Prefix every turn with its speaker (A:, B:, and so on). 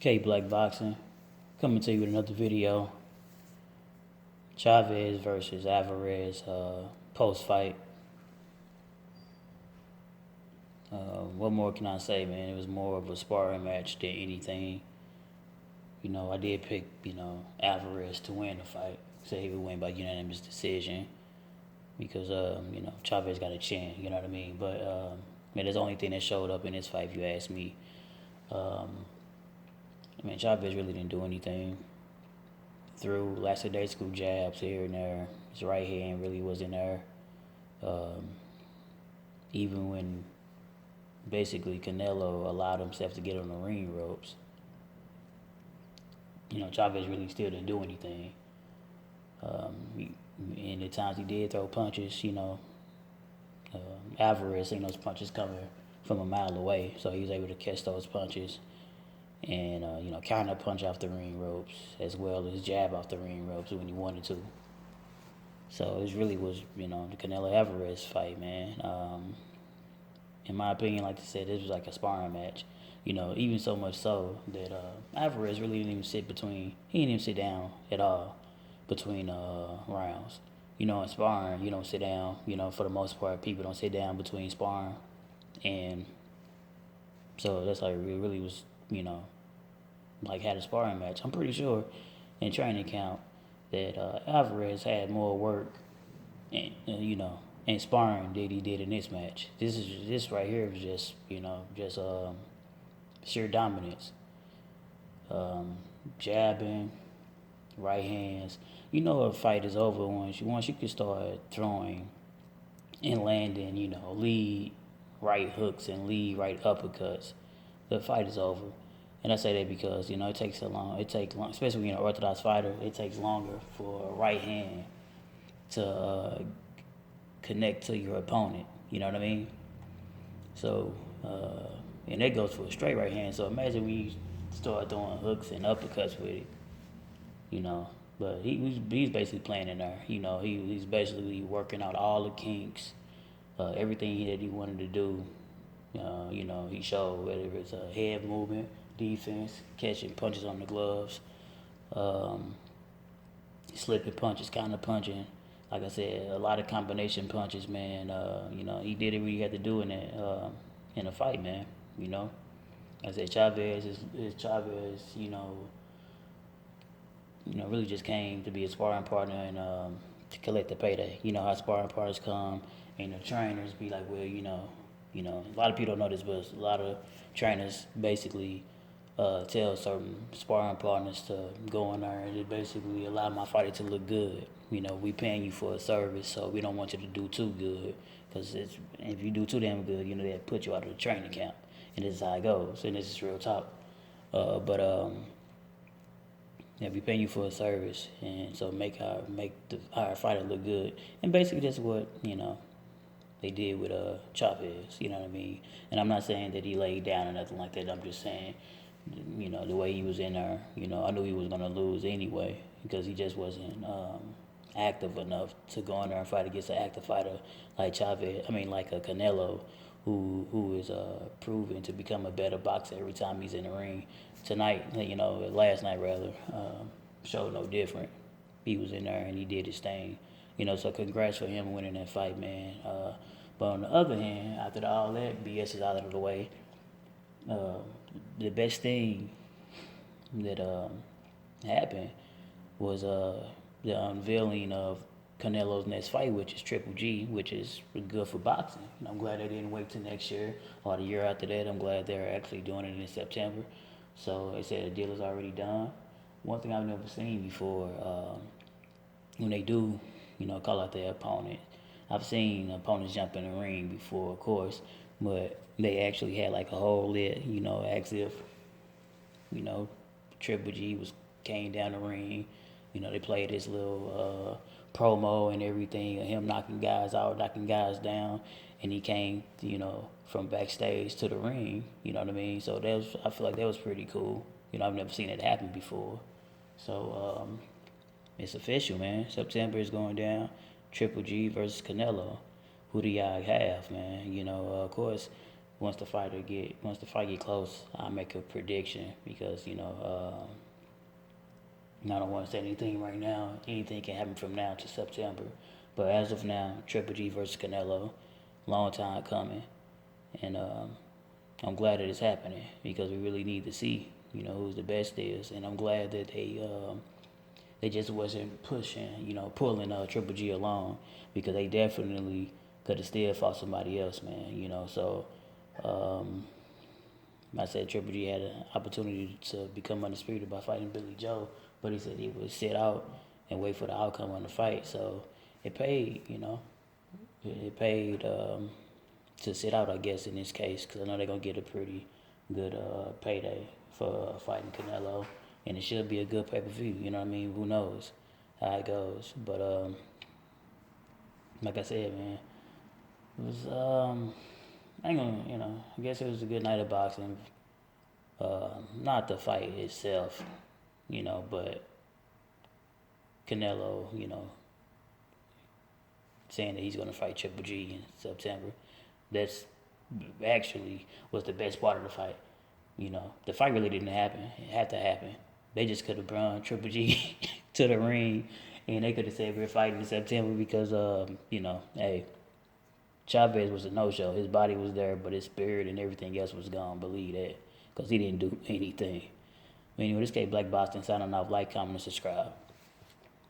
A: K Black Boxing, coming to you with another video. Chavez versus Alvarez post fight. What more can I say, man? It was more of a sparring match than anything. I did pick, Alvarez to win the fight. Say he would win by unanimous decision because, Chavez got a chin, you know what I mean? But, that's the only thing that showed up in this fight, if you ask me. Chavez really didn't do anything. Threw lackadaisical jabs here and there. His right hand really wasn't there. Even when basically Canelo allowed himself to get on the ring ropes, Chavez really still didn't do anything. And the times he did throw punches, Alvarez seen those punches coming from a mile away, so he was able to catch those punches and counter punch off the ring ropes as well as jab off the ring ropes when he wanted to. So it really was, the Canelo Alvarez fight, man. In my opinion, like I said, this was like a sparring match. Even so much so that Alvarez really didn't even he didn't even sit down at all between rounds. In sparring, you don't sit down. For the most part, people don't sit down between sparring. And so that's how it really was, like had a sparring match. I'm pretty sure in training camp that Alvarez had more work and, in sparring than he did in this match. This right here was just, sheer dominance. Jabbing, right hands. A fight is over once you can start throwing and landing, lead right hooks and lead right uppercuts. The fight is over. And I say that because, it takes long, especially when you're an orthodox fighter, it takes longer for a right hand to connect to your opponent. You know what I mean? So, and that goes for a straight right hand. So imagine when you start throwing hooks and uppercuts with it, But he's basically playing in there. He's basically working out all the kinks, everything that he wanted to do. He showed whether it's a head movement, defense, catching punches on the gloves, slipping punches, counter punching. Like I said, a lot of combination punches, man. He did it what he had to do in a fight, man. I said Chavez is Chavez. Really just came to be a sparring partner and to collect the payday. How sparring partners come and the trainers be like, well, a lot of people don't know this, but a lot of trainers basically tell certain sparring partners to go in there and just basically allow my fighter to look good. We paying you for a service, so we don't want you to do too good. Because if you do too damn good, they'll put you out of the training camp. And this is how it goes. And this is real talk. We paying you for a service, and so make our fighter look good. And basically that's what, they did with Chavez, you know what I mean? And I'm not saying that he laid down or nothing like that. I'm just saying, the way he was in there, I knew he was going to lose anyway because he just wasn't active enough to go in there and fight against an active fighter like Chavez. like a Canelo, who is proven to become a better boxer every time he's in the ring. Tonight, last night rather, showed no different. He was in there and he did his thing. So congrats for him winning that fight, man. But on the other hand, after all that BS is out of the way, the best thing that happened was the unveiling of Canelo's next fight, which is Triple G, which is good for boxing. I'm glad they didn't wait till next year or the year after that. I'm glad they're actually doing it in September. So they said the deal is already done. One thing I've never seen before, when they do, call out their opponent. I've seen opponents jump in the ring before, of course, but they actually had like a whole lit, as if, Triple G came down the ring. They played his little promo and everything of him knocking guys out, knocking guys down, and he came, from backstage to the ring. You know what I mean? So I feel like that was pretty cool. I've never seen it happen before. So it's official, man. September is going down. Triple G versus Canelo. Who do y'all have, man? Of course, once the fight get close, I'll make a prediction because I don't want to say anything right now. Anything can happen from now to September, but as of now, Triple G versus Canelo, long time coming, and I'm glad that it's happening because we really need to see who's the best is, and I'm glad that they just wasn't pulling Triple G along because they definitely could have still fought somebody else, man. So I said Triple G had an opportunity to become undisputed by fighting Billy Joe, but he said he would sit out and wait for the outcome on the fight. So it paid, it paid to sit out, I guess, in this case, because I know they're gonna get a pretty good payday for fighting Canelo, and it should be a good pay-per-view. You know what I mean? Who knows how it goes? But like I said, man, it was I ain't gonna, I guess it was a good night of boxing. Not the fight itself, but Canelo, saying that he's gonna fight Triple G in September. That's actually was the best part of the fight. The fight really didn't happen. It had to happen. They just could have brought Triple G to the ring, and they could have said we're fighting in September because, hey, Chavez was a no-show. His body was there, but his spirit and everything else was gone. Believe that, because he didn't do anything. Anyway, this K Black Boston signing off. Like, comment, and subscribe.